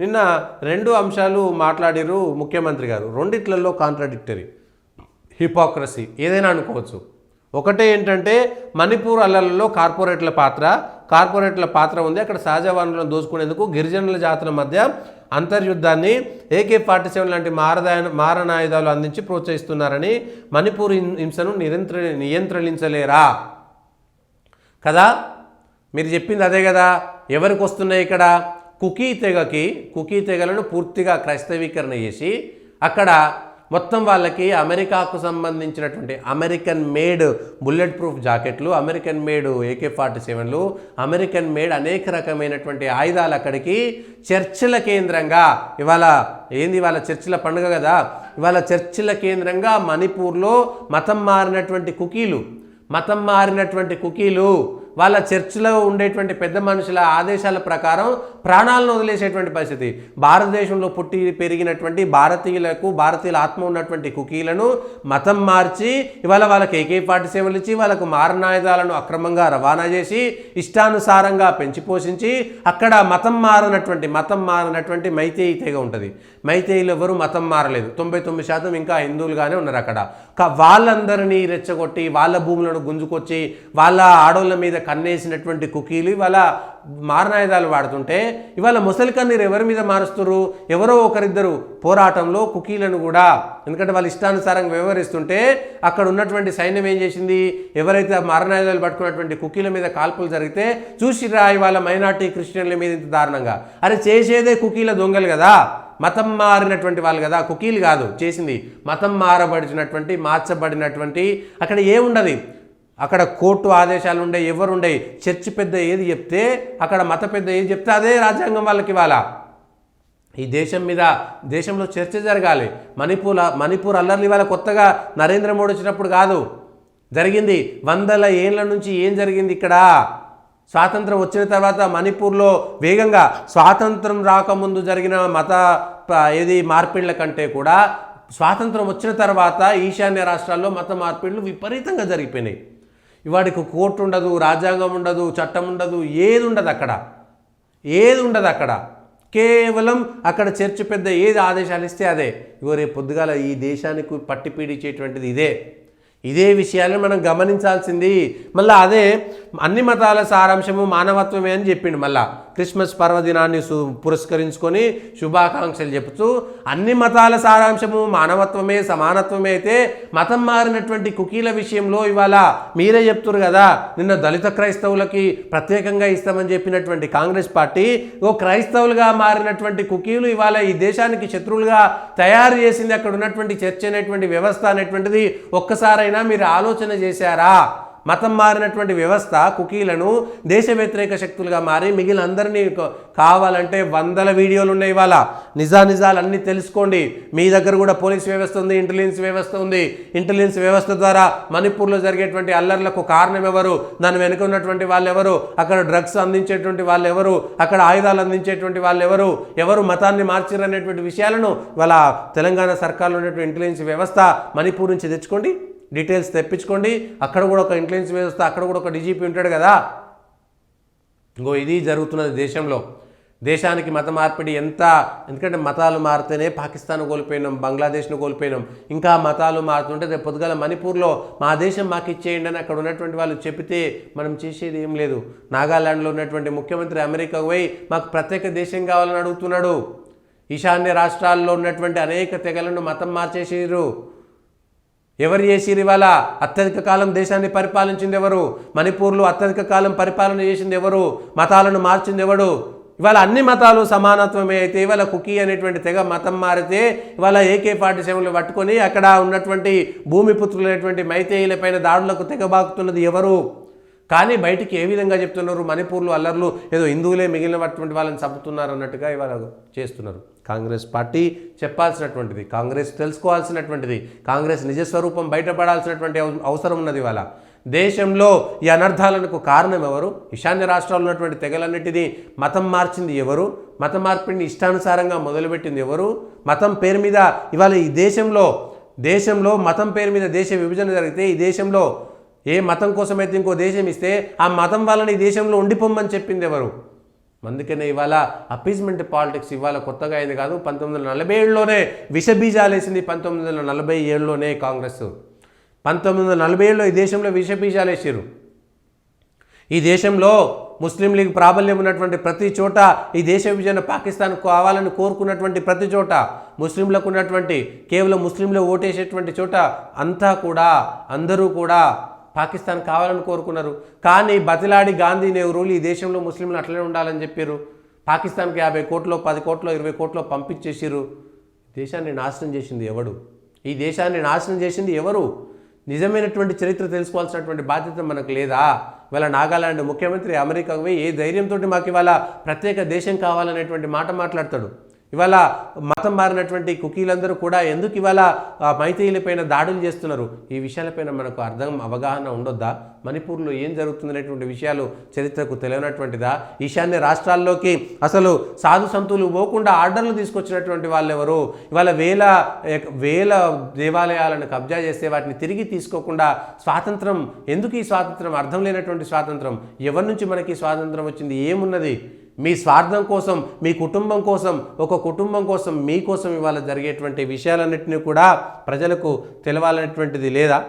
నిన్న 2 అంశాలు మాట్లాడారు ముఖ్యమంత్రి గారు. రెండిట్లలో కాంట్రాడిక్టరీ, హిపోక్రసీ ఏదైనా అనుకోవచ్చు. ఒకటే ఏంటంటే మణిపూర్ అల్లర్లలో కార్పొరేట్ల పాత్ర ఉంది. అక్కడ సహజ వనరులను దోచుకునేందుకు గిరిజనుల జాతుల మధ్య అంతర్యుద్ధాన్ని AK-47 లాంటి మారణాయుధాలు అందించి ప్రోత్సహిస్తున్నారని, మణిపూర్ హింసను నియంత్రించలేరా కదా. మీరు చెప్పింది అదే కదా. ఎవరికి వస్తున్నాయి ఇక్కడ? కుకీ తెగలను పూర్తిగా క్రైస్తవీకరణ చేసి అక్కడ మొత్తం వాళ్ళకి అమెరికాకు సంబంధించినటువంటి అమెరికన్ మేడ్ బుల్లెట్ ప్రూఫ్ జాకెట్లు, అమెరికన్ మేడ్ AK-47లు, అమెరికన్ మేడ్ అనేక రకమైనటువంటి ఆయుధాలు అక్కడికి చర్చిల కేంద్రంగా ఇవాళ చర్చిల పండుగ కదా, ఇవాళ చర్చిల కేంద్రంగా మణిపూర్లో మతం మారినటువంటి కుకీలు వాళ్ళ చర్చిలో ఉండేటువంటి పెద్ద మనుషుల ఆదేశాల ప్రకారం ప్రాణాలను వదిలేసేటువంటి పరిస్థితి. భారతదేశంలో పుట్టి పెరిగినటువంటి భారతీయుల ఆత్మ ఉన్నటువంటి కుకీలను మతం మార్చి ఇవాళ వాళ్ళకి AK-47లు ఇచ్చి వాళ్ళకు మారణాయుధాలను అక్రమంగా రవాణా చేసి ఇష్టానుసారంగా పెంచి పోషించి అక్కడ మతం మారినటువంటి మైతేయి తెగ ఉంటుంది. మైతేయిలు ఎవరు మతం మారలేదు, 99% ఇంకా హిందువులుగానే ఉన్నారు అక్కడ. వాళ్ళందరినీ రెచ్చగొట్టి వాళ్ళ భూములను గుంజుకొచ్చి వాళ్ళ ఆడోళ్ళ మీద కన్నేసినటువంటి కుకీలు ఇవాళ మారణాయుధాలు వాడుతుంటే ఇవాళ ముసలి కన్నీరు ఎవరి మీద మారుస్తున్నారు? ఎవరో ఒకరిద్దరు పోరాటంలో కుకీలను కూడా, ఎందుకంటే వాళ్ళు ఇష్టానుసారంగా వ్యవహరిస్తుంటే అక్కడ ఉన్నటువంటి సైన్యం ఏం చేసింది? ఎవరైతే మారణాయుధాలు పట్టుకున్నటువంటి కుకీల మీద కాల్పులు జరిగితే చూసిరా ఇవాళ మైనార్టీ క్రిస్టియన్ల మీద ఇంత దారుణంగా. అరే చేసేదే కుకీల దొంగలు కదా, మతం మారినటువంటి వాళ్ళు కదా, కుకీలు కాదు చేసింది. మతం మార్చబడినటువంటి అక్కడ ఏముండదు. అక్కడ కోర్టు ఆదేశాలు ఉండే, ఎవరు ఉండే, చర్చి పెద్ద ఏది చెప్తే అక్కడ మత పెద్ద ఏది చెప్తే అదే రాజ్యాంగం వాళ్ళకి. ఇవాళ ఈ దేశంలో చర్చ జరగాలి. మణిపూర్ అల్లర్లు ఇవాళ కొత్తగా నరేంద్ర మోడీ వచ్చినప్పుడు కాదు జరిగింది. 100 ఏళ్ల నుంచి ఏం జరిగింది ఇక్కడ? స్వాతంత్రం వచ్చిన తర్వాత మణిపూర్లో వేగంగా, స్వాతంత్రం రాకముందు జరిగిన మార్పిళ్ల కంటే కూడా స్వాతంత్రం వచ్చిన తర్వాత ఈశాన్య రాష్ట్రాల్లో మత మార్పిళ్లు విపరీతంగా జరిగిపోయినాయి. ఇవాడికి కోర్టు ఉండదు, రాజ్యాంగం ఉండదు, చట్టం ఉండదు, ఏది ఉండదు అక్కడ. కేవలం అక్కడ చర్చి పెద్ద ఏది ఆదేశాలు ఇస్తే అదే. రేపు పొద్దుగాల ఈ దేశానికి పట్టి పీడించేటువంటిది ఇదే విషయాలను మనం గమనించాల్సింది. మళ్ళీ అదే అన్ని మతాల సారాంశము మానవత్వమే అని చెప్పిండు. మళ్ళా క్రిస్మస్ పర్వదినాన్ని పురస్కరించుకొని శుభాకాంక్షలు చెబుతూ అన్ని మతాల సారాంశము మానవత్వమే, సమానత్వమే అయితే మతం మారినటువంటి కుకీల విషయంలో ఇవాళ మీరే చెప్తున్నారు కదా, నిన్న దళిత క్రైస్తవులకి ప్రత్యేకంగా ఇస్తామని చెప్పినటువంటి కాంగ్రెస్ పార్టీ క్రైస్తవులుగా మారినటువంటి కుకీలు ఇవాళ ఈ దేశానికి శత్రువులుగా తయారు చేసింది. అక్కడ ఉన్నటువంటి చర్చ అనేటువంటి వ్యవస్థ అనేటువంటిది ఒక్కసారైనా మీరు ఆలోచన చేశారా? మతం మారినటువంటి వ్యవస్థ కుకీలను దేశ వ్యతిరేక శక్తులుగా మారి మిగిలిన అందరినీ కావాలంటే 100 వీడియోలు ఉన్నాయి. ఇవాళ నిజాలన్నీ తెలుసుకోండి. మీ దగ్గర కూడా పోలీస్ వ్యవస్థ ఉంది, ఇంటెలిజెన్స్ వ్యవస్థ ఉంది. ఇంటెలిజెన్స్ వ్యవస్థ ద్వారా మణిపూర్లో జరిగేటువంటి అల్లర్లకు కారణం ఎవరు, దాని వెనుక ఉన్నటువంటి వాళ్ళు ఎవరు, అక్కడ డ్రగ్స్ అందించేటువంటి వాళ్ళు ఎవరు, అక్కడ ఆయుధాలు అందించేటువంటి వాళ్ళు ఎవరు మతాన్ని మార్చారనేటువంటి విషయాలను ఇవాళ తెలంగాణ సర్కార్లో ఉన్నటువంటి ఇంటెలిజెన్స్ వ్యవస్థ మణిపూర్ నుంచి తెచ్చుకోండి, డీటెయిల్స్ తెప్పించుకోండి. అక్కడ కూడా ఒక ఇంటెలిజెన్స్ వ్యవస్థ, అక్కడ కూడా ఒక DGP ఉంటాడు కదా. ఇది జరుగుతున్నది దేశంలో. దేశానికి మత మార్పిడి ఎందుకంటే మతాలు మారితేనే పాకిస్తాన్ కోల్పోయినాం, బంగ్లాదేశ్ను కోల్పోయినాం. ఇంకా మతాలు మారుతుంటే రేపు పొద్దుగాల మణిపూర్లో మా దేశం మాకు ఇచ్చేయండి అని అక్కడ ఉన్నటువంటి వాళ్ళు చెబితే మనం చేసేది ఏం లేదు. నాగాలాండ్లో ఉన్నటువంటి ముఖ్యమంత్రి అమెరికాకు పోయి మాకు ప్రత్యేక దేశం కావాలని అడుగుతున్నాడు. ఈశాన్య రాష్ట్రాల్లో ఉన్నటువంటి అనేక తెగలను మతం మార్చేసారు. ఎవరు చేసిరు? ఇవాళ అత్యధిక కాలం దేశాన్ని పరిపాలించింది ఎవరు? మణిపూర్లో అత్యధిక కాలం పరిపాలన చేసింది ఎవరు? మతాలను మార్చింది ఎవడు? ఇవాళ అన్ని మతాలు సమానత్వమే అయితే ఇవాళ కుకీ అనేటువంటి తెగ మతం మారితే ఇవాళ AK-47లు పట్టుకొని అక్కడ ఉన్నటువంటి భూమిపుత్రులైనటువంటి మైతేయులపైన దాడులకు తెగబాకుతున్నది ఎవరు? కానీ బయటికి ఏ విధంగా చెప్తున్నారు? మణిపూర్లో అల్లర్లు ఏదో హిందువులే మిగిలినటువంటి వాళ్ళని చంపుతున్నారు అన్నట్టుగా ఇవాళ చేస్తున్నారు. కాంగ్రెస్ పార్టీ చెప్పాల్సినటువంటిది, కాంగ్రెస్ తెలుసుకోవాల్సినటువంటిది, కాంగ్రెస్ నిజస్వరూపం బయటపడాల్సినటువంటి అవసరం ఉన్నది. ఇవాళ దేశంలో ఈ అనర్థాలకు కారణం ఎవరు? ఈశాన్య రాష్ట్రాల్లో ఉన్నటువంటి తెగలన్నిటినీ మతం మార్చింది ఎవరు? మత మార్పిడిని ఇష్టానుసారంగా మొదలుపెట్టింది ఎవరు? మతం పేరు మీద ఇవాళ ఈ దేశంలో మతం పేరు మీద దేశ విభజన జరిగితే ఈ దేశంలో ఏ మతం కోసమైతే ఇంకో దేశం ఇస్తే ఆ మతం వాళ్ళని ఈ దేశంలో ఉండిపోమ్మని చెప్పింది ఎవరు? అందుకనే ఇవాళ అపీజ్మెంట్ పాలిటిక్స్ ఇవాళ కొత్తగా అయింది కాదు. 1947లోనే విషబీజాలు వేసింది. 1947లోనే కాంగ్రెస్ 1947లో ఈ దేశంలో విషబీజాలు వేసారు. ఈ దేశంలో ముస్లిం లీగ్ ప్రాబల్యం ఉన్నటువంటి ప్రతి చోట, ఈ దేశ విభజన పాకిస్తాన్ కావాలని కోరుకున్నటువంటి ప్రతి చోట, ముస్లింలకు ఉన్నటువంటి కేవలం ముస్లింలు ఓటేసేటువంటి చోట అంతా కూడా అందరూ కూడా పాకిస్తాన్ కావాలని కోరుకున్నారు. కానీ బతిలాడి గాంధీ నెహ్రూలు ఈ దేశంలో ముస్లింలు అట్లనే ఉండాలని చెప్పారు. పాకిస్తాన్కి 50 కోట్లో 10 కోట్లో 20 కోట్లో పంపించేసారు. దేశాన్ని నాశనం చేసింది ఎవడు? ఈ దేశాన్ని నాశనం చేసింది ఎవరు? నిజమైనటువంటి చరిత్ర తెలుసుకోవాల్సినటువంటి బాధ్యత మనకు లేదా? ఇవాళ నాగాలాండ్ ముఖ్యమంత్రి అమెరికాకు పోయి ఏ ధైర్యంతో మాకు ఇవాళ ప్రత్యేక దేశం కావాలనేటువంటి మాట మాట్లాడతాడు. ఇవాళ మతం మారినటువంటి కుకీలందరూ కూడా ఎందుకు ఇవాళ మైతేయులపైన దాడులు చేస్తున్నారు? ఈ విషయాలపైన మనకు అవగాహన ఉండొద్దా? మణిపూర్లో ఏం జరుగుతుందనేటువంటి విషయాలు చరిత్రకు తెలియనటువంటిదా? ఈశాన్య రాష్ట్రాల్లోకి అసలు సాధు సంతులు పోకుండా ఆర్డర్లు తీసుకొచ్చినటువంటి వాళ్ళు ఎవరు? ఇవాళ వేల దేవాలయాలను కబ్జా చేస్తే వాటిని తిరిగి తీసుకోకుండా స్వాతంత్రం ఎందుకు? ఈ స్వాతంత్రం అర్థం లేనటువంటి స్వాతంత్రం. ఎవరి నుంచి మనకి స్వాతంత్రం వచ్చింది? ఏమున్నది? మీ స్వార్థం కోసం, మీ కుటుంబం కోసం, ఒక కుటుంబం కోసం, మీకోసం ఇవాళ జరిగేటువంటి విషయాలన్నింటినీ కూడా ప్రజలకు తెలవాలనేటువంటిది లేదా?